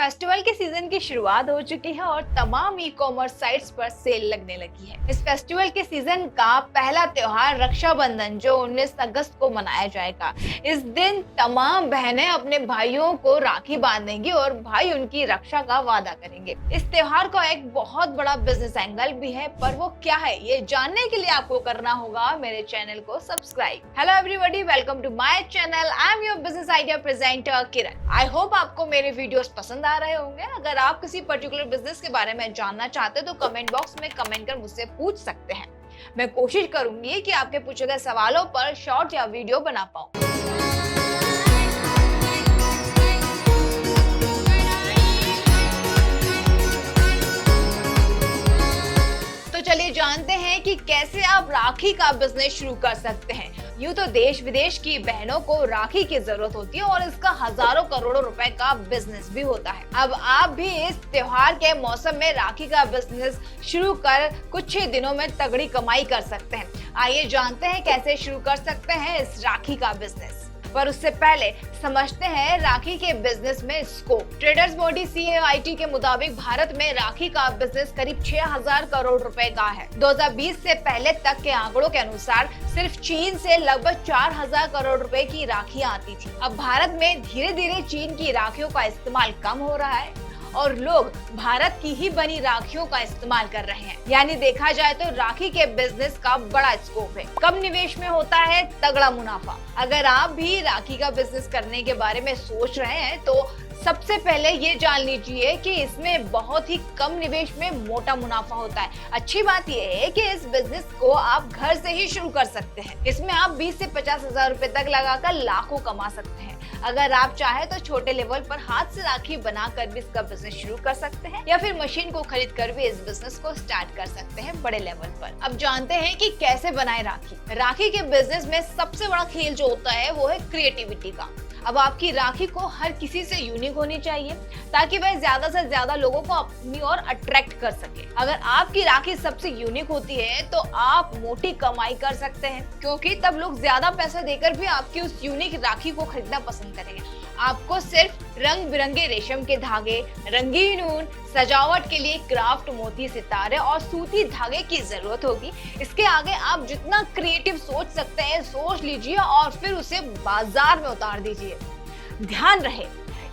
Festival के season की शुरुआत हो चुकी है और तमाम ई कॉमर्स साइट्स पर सेल लगने लगी है। इस फेस्टिवल के सीजन का पहला त्योहार रक्षाबंधन जो 19 अगस्त को मनाया जाएगा। इस दिन तमाम बहनें अपने भाइयों को राखी बांधेंगी और भाई उनकी रक्षा का वादा करेंगे। इस त्योहार का एक बहुत बड़ा बिजनेस एंगल भी है, पर वो क्या है ये जानने के लिए आपको करना होगा मेरे चैनल को subscribe. Hello everybody, welcome to my channel. I am your business idea presenter Kiran. I hope आपको मेरे वीडियोस पसंद आ रहे होंगे। अगर आप किसी पर्टिकुलर बिजनेस के बारे में जानना चाहते हैं तो कमेंट बॉक्स में कमेंट कर मुझसे पूछ सकते हैं। मैं कोशिश करूंगी कि आपके पूछे गए सवालों पर शॉर्ट या वीडियो बना पाऊं। तो चलिए जानते हैं कि कैसे आप राखी का बिजनेस शुरू कर सकते हैं। यूँ तो देश विदेश की बहनों को राखी की जरूरत होती है और इसका हजारों करोड़ों रुपए का बिजनेस भी होता है। अब आप भी इस त्योहार के मौसम में राखी का बिजनेस शुरू कर कुछ ही दिनों में तगड़ी कमाई कर सकते हैं। आइए जानते हैं कैसे शुरू कर सकते हैं इस राखी का बिजनेस। पर उससे पहले समझते हैं राखी के बिजनेस में स्कोप। ट्रेडर्स बॉडी CAIT के मुताबिक भारत में राखी का बिजनेस करीब 6000 करोड़ रुपए का है। 2020 से पहले तक के आंकड़ों के अनुसार सिर्फ चीन से लगभग 4000 करोड़ रुपए की राखियां आती थी। अब भारत में धीरे धीरे चीन की राखियों का इस्तेमाल कम हो रहा है और लोग भारत की ही बनी राखियों का इस्तेमाल कर रहे हैं। यानी देखा जाए तो राखी के बिजनेस का बड़ा स्कोप है। कम निवेश में होता है तगड़ा मुनाफा। अगर आप भी राखी का बिजनेस करने के बारे में सोच रहे हैं तो सबसे पहले ये जान लीजिए कि इसमें बहुत ही कम निवेश में मोटा मुनाफा होता है। अच्छी बात यह है कि इस बिजनेस को आप घर से ही शुरू कर सकते हैं। इसमें आप 20 से 50 हजार रुपए तक लगाकर लाखों कमा सकते हैं। अगर आप चाहे तो छोटे लेवल पर हाथ से राखी बनाकर भी इसका बिजनेस शुरू कर सकते हैं या फिर मशीन को खरीद कर भी इस बिजनेस को स्टार्ट कर सकते हैं बड़े लेवल पर। अब जानते हैं कि कैसे बनाए राखी। राखी के बिजनेस में सबसे बड़ा खेल जो होता है वो है क्रिएटिविटी का। अब आपकी राखी को हर किसी से यूनिक होनी चाहिए ताकि वह ज्यादा से ज्यादा लोगों को अपनी ओर अट्रैक्ट कर सके। अगर आपकी राखी सबसे यूनिक होती है तो आप मोटी कमाई कर सकते हैं, क्योंकि तब लोग ज्यादा पैसे देकर भी आपकी उस यूनिक राखी को खरीदना पसंद करेंगे। आपको सिर्फ रंग बिरंगे रेशम के धागे, रंगीन ऊन, सजावट के लिए क्राफ्ट मोती सितारे और सूती धागे की जरूरत होगी। इसके आगे आप जितना क्रिएटिव सोच सकते हैं सोच लीजिए और फिर उसे बाजार में उतार दीजिए। ध्यान रहे,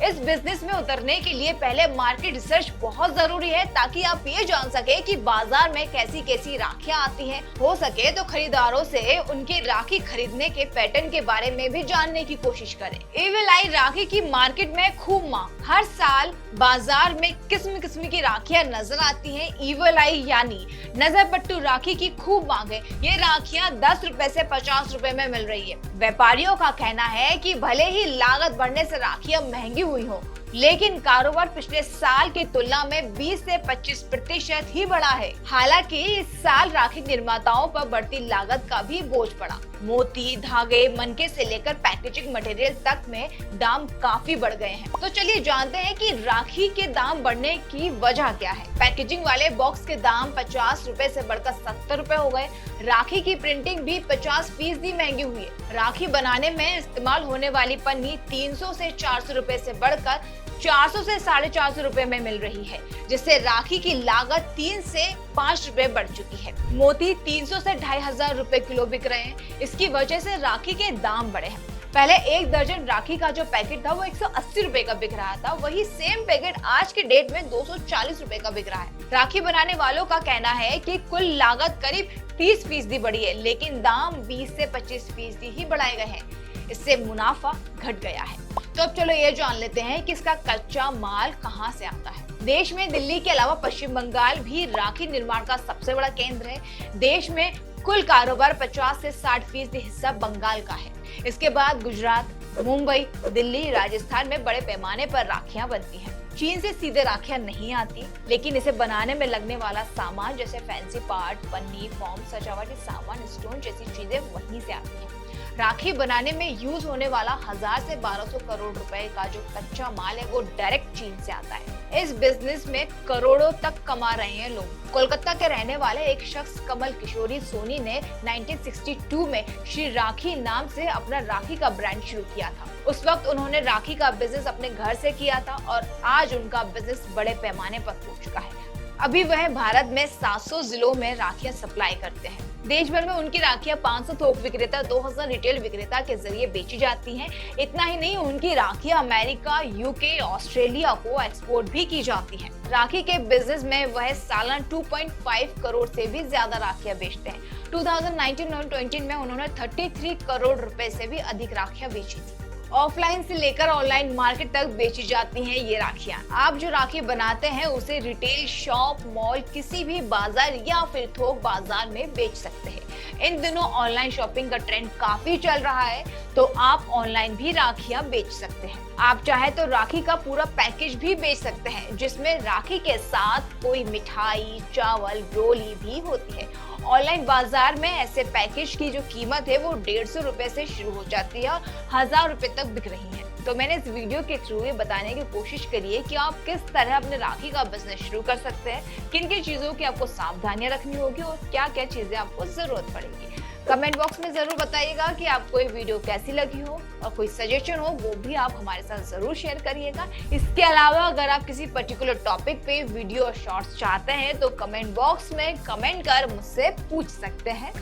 इस बिजनेस में उतरने के लिए पहले मार्केट रिसर्च बहुत जरूरी है ताकि आप ये जान सके कि बाजार में कैसी कैसी राखियां आती हैं। हो सके तो खरीदारों से उनकी राखी खरीदने के पैटर्न के बारे में भी जानने की कोशिश करें। इविल आई राखी की मार्केट में खूब मांग। हर साल बाजार में किस्म किस्म की राखियां नजर आती हैं। इविल आई यानी नजर पट्टू राखी की खूब मांग है। ये राखियां 10 रुपए से 50 रुपए में मिल रही है। व्यापारियों का कहना है कि भले ही लागत बढ़ने से राखियां महंगी हुई हो, लेकिन कारोबार पिछले साल की तुलना में 20 से 25% ही बढ़ा है। हालांकि इस साल राखी निर्माताओं पर बढ़ती लागत का भी बोझ पड़ा। मोती, धागे, मनके से लेकर पैकेजिंग मटेरियल तक में दाम काफी बढ़ गए हैं। तो चलिए जानते हैं कि राखी के दाम बढ़ने की वजह क्या है। पैकेजिंग वाले बॉक्स के दाम 50 रुपए से बढ़कर 70 रुपए हो गए। राखी की प्रिंटिंग भी 50% महंगी हुई है। राखी बनाने में इस्तेमाल होने वाली पन्नी 300 से 400 रुपए से बढ़कर 400 से 450 रुपए में मिल रही है, जिससे राखी की लागत 3 से 5 रुपए बढ़ चुकी है। मोती 300 से 2500 रुपए किलो बिक रहे हैं। इसकी वजह से राखी के दाम बढ़े हैं। पहले 1 दर्जन राखी का जो पैकेट था वो 180 रुपए का बिक रहा था, वही सेम पैकेट आज के डेट में 240 रुपए का बिक रहा है। राखी बनाने वालों का कहना है कि कुल लागत करीब 30% बढ़ी है, लेकिन दाम 20 से 25% ही बढ़ाए गए हैं। इससे मुनाफा घट गया है। तो अब चलो ये जान लेते हैं कि इसका कच्चा माल कहां से आता है। देश में दिल्ली के अलावा पश्चिम बंगाल भी राखी निर्माण का सबसे बड़ा केंद्र है। देश में कुल कारोबार 50 से 60% हिस्सा बंगाल का है। इसके बाद गुजरात, मुंबई, दिल्ली, राजस्थान में बड़े पैमाने पर राखियां बनती हैं। चीन से सीधे राखियां नहीं आती, लेकिन इसे बनाने में लगने वाला सामान जैसे फैंसी पार्ट, पन्नी, फॉर्म, सजावटी सामान, स्टोन जैसी चीजें वहीं से आती हैं। राखी बनाने में यूज होने वाला 1000 से 1200 करोड़ रुपए का जो कच्चा माल है वो डायरेक्ट चीन से आता है। इस बिजनेस में करोड़ों तक कमा रहे हैं लोग। कोलकाता के रहने वाले एक शख्स कमल किशोरी सोनी ने 1962 में श्री राखी नाम से अपना राखी का ब्रांड शुरू किया था। उस वक्त उन्होंने राखी का बिजनेस अपने घर से किया था और आज उनका बिजनेस बड़े पैमाने पर हो चुका है। अभी वह भारत में 700 जिलों में राखियां सप्लाई करते हैं। देश भर में उनकी राखियां 500 थोक विक्रेता, 2000 रिटेल विक्रेता के जरिए बेची जाती हैं। इतना ही नहीं, उनकी राखियां अमेरिका, यूके, ऑस्ट्रेलिया को एक्सपोर्ट भी की जाती हैं। राखी के बिजनेस में वह सालाना 2.5 करोड़ से भी ज्यादा राखियां बेचते हैं। 2019-20 में उन्होंने 33 करोड़ रुपए से भी अधिक राखियां बेची थी। ऑफलाइन से लेकर ऑनलाइन मार्केट तक बेची जाती हैं ये राखियां। आप जो राखी बनाते हैं उसे रिटेल शॉप, मॉल, किसी भी बाजार या फिर थोक बाजार में बेच सकते हैं। इन दिनों ऑनलाइन शॉपिंग का ट्रेंड काफी चल रहा है, तो आप ऑनलाइन भी राखियां बेच सकते हैं। आप चाहे तो राखी का पूरा पैकेज भी बेच सकते हैं, जिसमें राखी के साथ कोई मिठाई, चावल, रोली भी होती है। ऑनलाइन बाजार में ऐसे पैकेज की जो कीमत है वो 150 रुपए से शुरू हो जाती है और 1000 रुपए तक बिक रही है। तो मैंने इस वीडियो के थ्रू ये बताने की कोशिश करी है कि आप किस तरह अपने राखी का बिजनेस शुरू कर सकते हैं, किन किन चीजों की आपको सावधानियां रखनी होगी और क्या क्या चीजें आपको जरूरत पड़ेगी। कमेंट बॉक्स में जरूर बताइएगा कि आपको ये वीडियो कैसी लगी हो और कोई सजेशन हो वो भी आप हमारे साथ जरूर शेयर करिएगा। इसके अलावा अगर आप किसी पर्टिकुलर टॉपिक पे वीडियो और शॉर्ट्स चाहते हैं तो कमेंट बॉक्स में कमेंट कर मुझसे पूछ सकते हैं।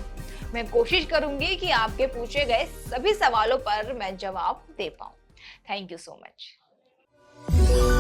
मैं कोशिश करूंगी कि आपके पूछे गए सभी सवालों पर मैं जवाब दे पाऊं। Thank you so much.